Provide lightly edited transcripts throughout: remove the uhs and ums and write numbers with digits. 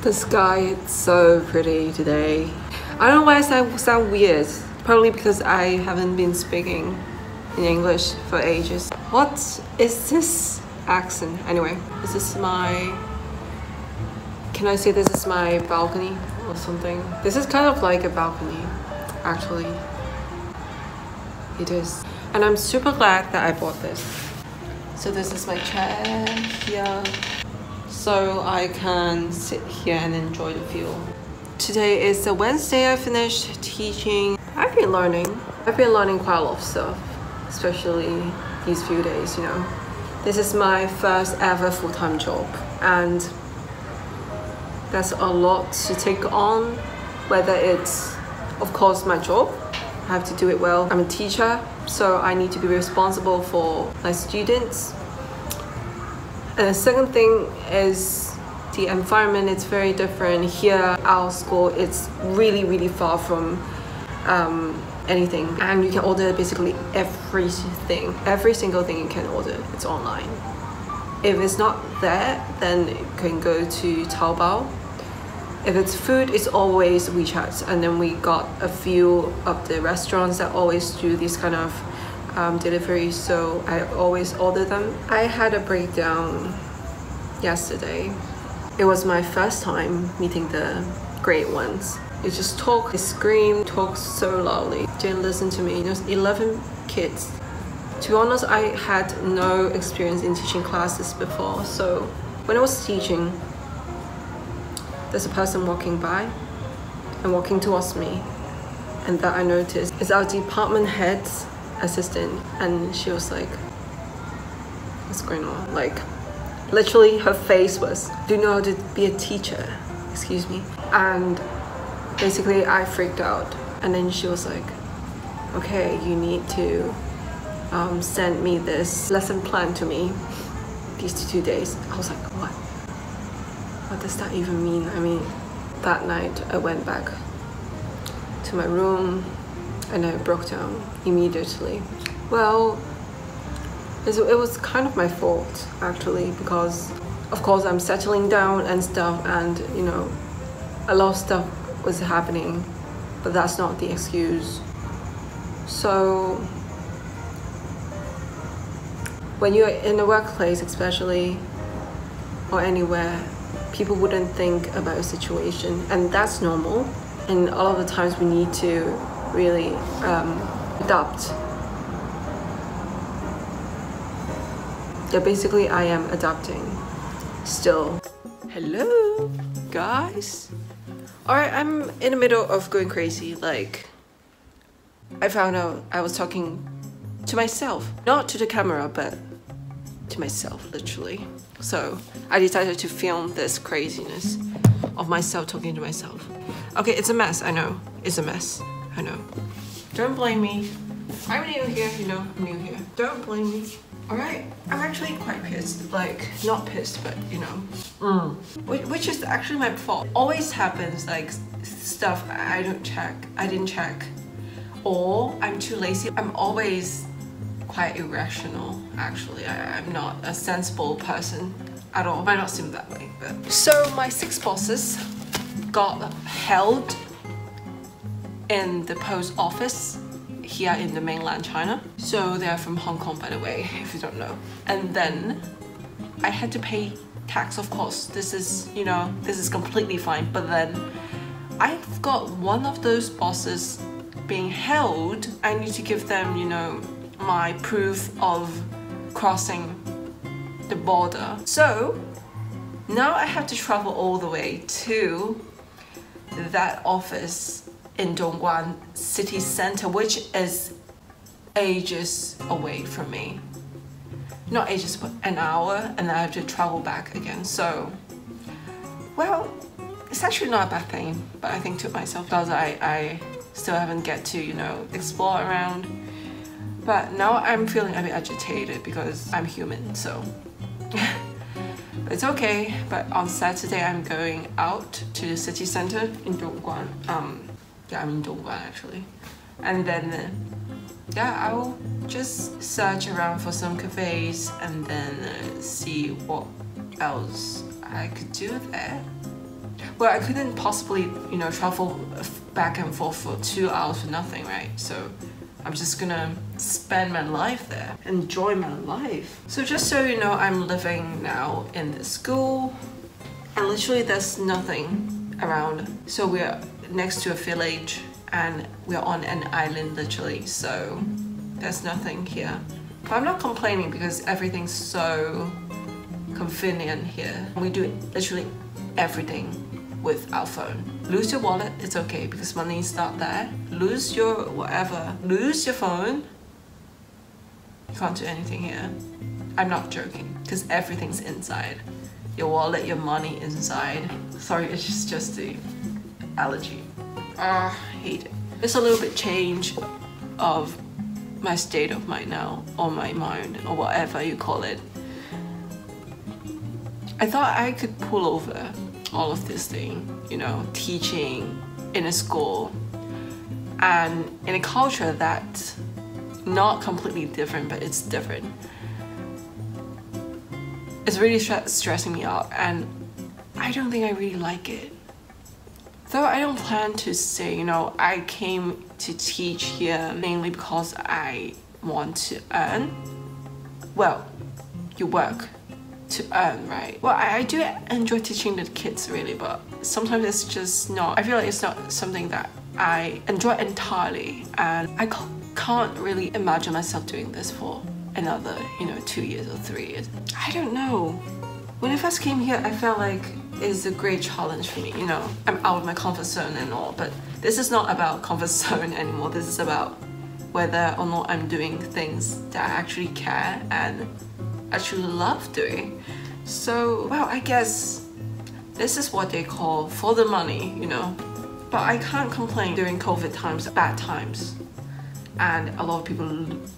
The sky is so pretty today. I don't know why I sound weird. Probably because I haven't been speaking in English for ages. What is this accent? Anyway, this is my... Can I say this is my balcony or something? This is kind of like a balcony, actually. It is. And I'm super glad that I bought this. So this is my chair here, so I can sit here and enjoy the view. Today is a Wednesday. I finished teaching. I've been learning quite a lot of stuff, especially these few days, you know. This is my first ever full-time job, and that's a lot to take on, whether it's, of course, my job. I have to do it well. I'm a teacher, so I need to be responsible for my students. And the second thing is the environment. It's very different. Here, our school, it's really far from anything. And you can order basically everything. Every single thing you can order, it's online. If it's not there, then you can go to Taobao. If it's food, it's always WeChat, and then we got a few of the restaurants that always do these kind of deliveries, so I always order them. I had a breakdown yesterday. It was my first time meeting the grade ones. They just talk, they scream, talk so loudly. Didn't listen to me. There's 11 kids. To be honest, I had no experience in teaching classes before, so when I was teaching, there's a person walking by and walking towards me, and that I noticed is our department head's assistant, and she was like, what's going on? Like, literally her face was, do you know how to be a teacher? Excuse me. And basically I freaked out, and then she was like, okay, you need to send me this lesson plan to me these 2 days. I was like, what does that even mean? I mean, that night I went back to my room and I broke down immediately. Well, it was kind of my fault actually, because of course I'm settling down and stuff, and you know, a lot of stuff was happening, but that's not the excuse. So when you're in a workplace especially, or anywhere, people wouldn't think about a situation, and that's normal. And a lot of the times we need to really adapt. Yeah, basically I am adapting still. Hello, guys. Alright, I'm in the middle of going crazy. Like, I found out I was talking to myself. Not to the camera, but to myself, literally. So I decided to film this craziness of myself talking to myself. Okay, it's a mess, I know. It's a mess, I know. Don't blame me. I'm new here, you know, I'm new here. Don't blame me. Alright, I'm actually quite pissed. Like, not pissed, but you know. Which is actually my fault. Always happens, like, stuff I didn't check. Or I'm too lazy. I'm always quite irrational, actually. I'm not a sensible person at all. Might not seem that way, but... So my 6 bosses got held in the post office here in the mainland China. So they're from Hong Kong, by the way, if you don't know. And then I had to pay tax, of course. This is, you know, this is completely fine. But then I've got one of those bosses being held. I need to give them, you know, my proof of crossing the border. So now I have to travel all the way to that office in Dongguan city center, which is ages away from me. Not ages, but an hour, and I have to travel back again. So, well, it's actually not a bad thing, but I think to myself, because I still haven't get to, you know, explore around. But now I'm feeling a bit agitated because I'm human, so but it's okay. But on Saturday I'm going out to the city center in Dongguan. Yeah, I'm in Dongguan actually. And then yeah, I will just search around for some cafes and then see what else I could do there. well, I couldn't possibly, you know, travel back and forth for 2 hours for nothing, right? So I'm just gonna spend my life there, enjoy my life. So just so you know, I'm living now in the school, and literally there's nothing around. So we're next to a village and we're on an island literally, so there's nothing here. But I'm not complaining because everything's so convenient here. We do literally everything with our phone. Lose your wallet, it's okay because money is not there. Lose your whatever, lose your phone, you can't do anything here. I'm not joking because everything's inside. Your wallet, your money inside. Sorry, it's just the allergy. I hate it. It's a little bit change of my state of mind now, or my mind, or whatever you call it. I thought I could pull over all of this thing, you know, teaching in a school and in a culture that's not completely different, but it's different. It's really stressing me out, and I don't think I really like it. Though I don't plan to say, you know, I came to teach here mainly because I want to earn. Well, you work to earn, right? Well, I do enjoy teaching the kids really, but sometimes it's just not, I feel like it's not something that I enjoy entirely, and I can't really imagine myself doing this for another, you know, 2 years or 3 years. I don't know. When I first came here, I felt like it's a great challenge for me, you know. I'm out of my comfort zone and all, but this is not about comfort zone anymore. This is about whether or not I'm doing things that I actually care and actually love doing. So, well, I guess this is what they call for the money, you know. But I can't complain during COVID times, bad times. And a lot of people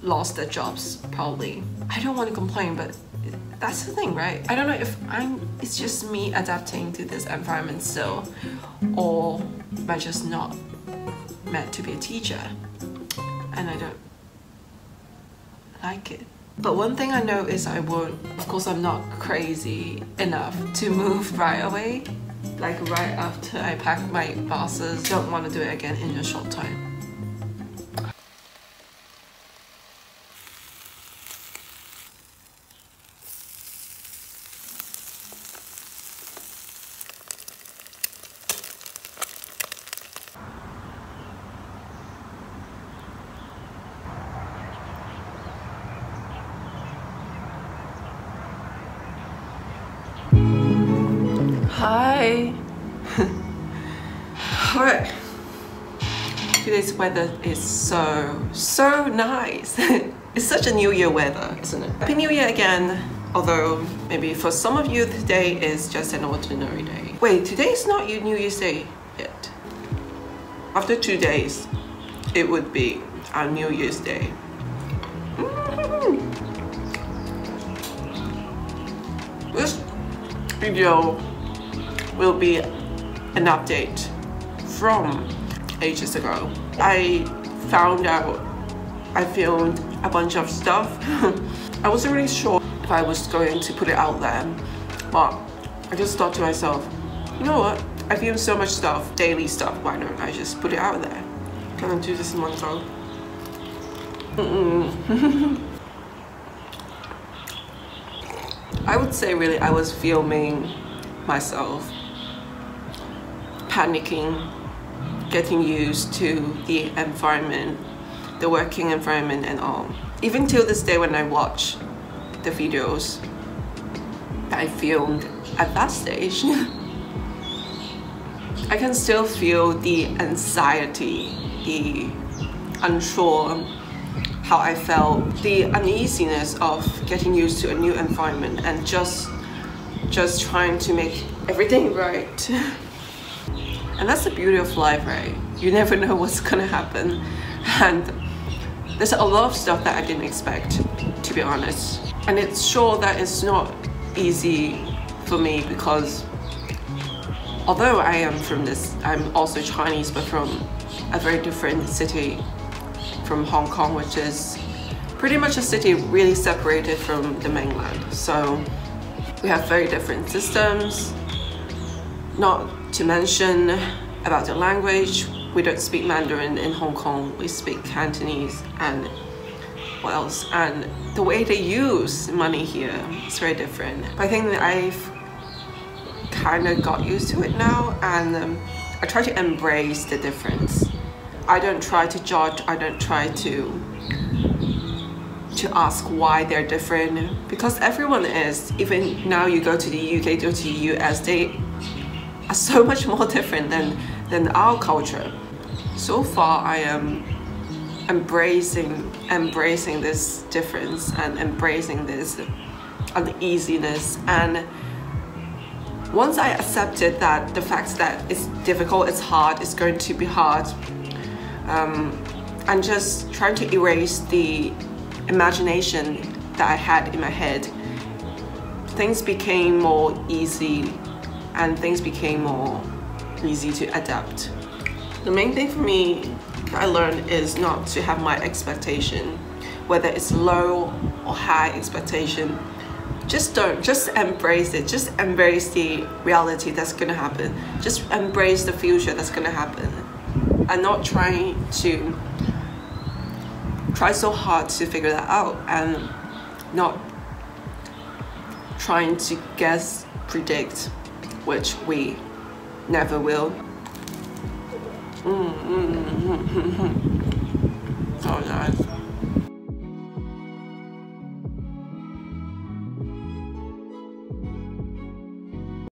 lost their jobs, probably. I don't want to complain, but that's the thing, right? I don't know if it's just me adapting to this environment still, or am I just not meant to be a teacher? And I don't like it. But one thing I know is I won't, of course I'm not crazy enough to move right away. Like right after I pack my boxes, don't want to do it again in a short time. Hi! Alright. Today's weather is so nice. It's such a New Year weather, isn't it? Happy New Year again. Although maybe for some of you today is just an ordinary day. Wait, today is not your New Year's Day yet. After 2 days, it would be our New Year's Day. This video will be an update from ages ago. I found out I filmed a bunch of stuff. I wasn't really sure if I was going to put it out there, but I just thought to myself, you know what? I film so much stuff, daily stuff, why don't I just put it out there? Can I do this in one go? I would say really I was filming myself, panicking, getting used to the environment, the working environment and all. Even till this day when I watch the videos that I filmed at that stage, I can still feel the anxiety, the unsure, how I felt, the uneasiness of getting used to a new environment and just trying to make everything right. And that's the beauty of life, right? You never know what's gonna happen. And there's a lot of stuff that I didn't expect, to be honest. And it's sure that it's not easy for me because although I am from this, I'm also Chinese, but from a very different city, from Hong Kong, which is pretty much a city really separated from the mainland. So we have very different systems, not to mention about the language, we don't speak Mandarin in Hong Kong, we speak Cantonese and what else? And the way they use money here is very different. I think that I've kind of got used to it now, and I try to embrace the difference. I don't try to judge, I don't try to ask why they're different, because everyone is. Even now you go to the UK, go to the US, they are so much more different than our culture. So far I am embracing this difference and embracing this uneasiness, and once I accepted that the fact that it's difficult, it's hard, it's going to be hard, I'm just trying to erase the imagination that I had in my head. Things became more easy and things became more easy to adapt. The main thing for me that I learned is not to have my expectation, whether it's low or high expectation. Just embrace it. Just embrace the reality that's gonna happen. Just embrace the future that's gonna happen, and not try so hard to figure that out, and not trying to guess, predict, which we never will. Oh, nice.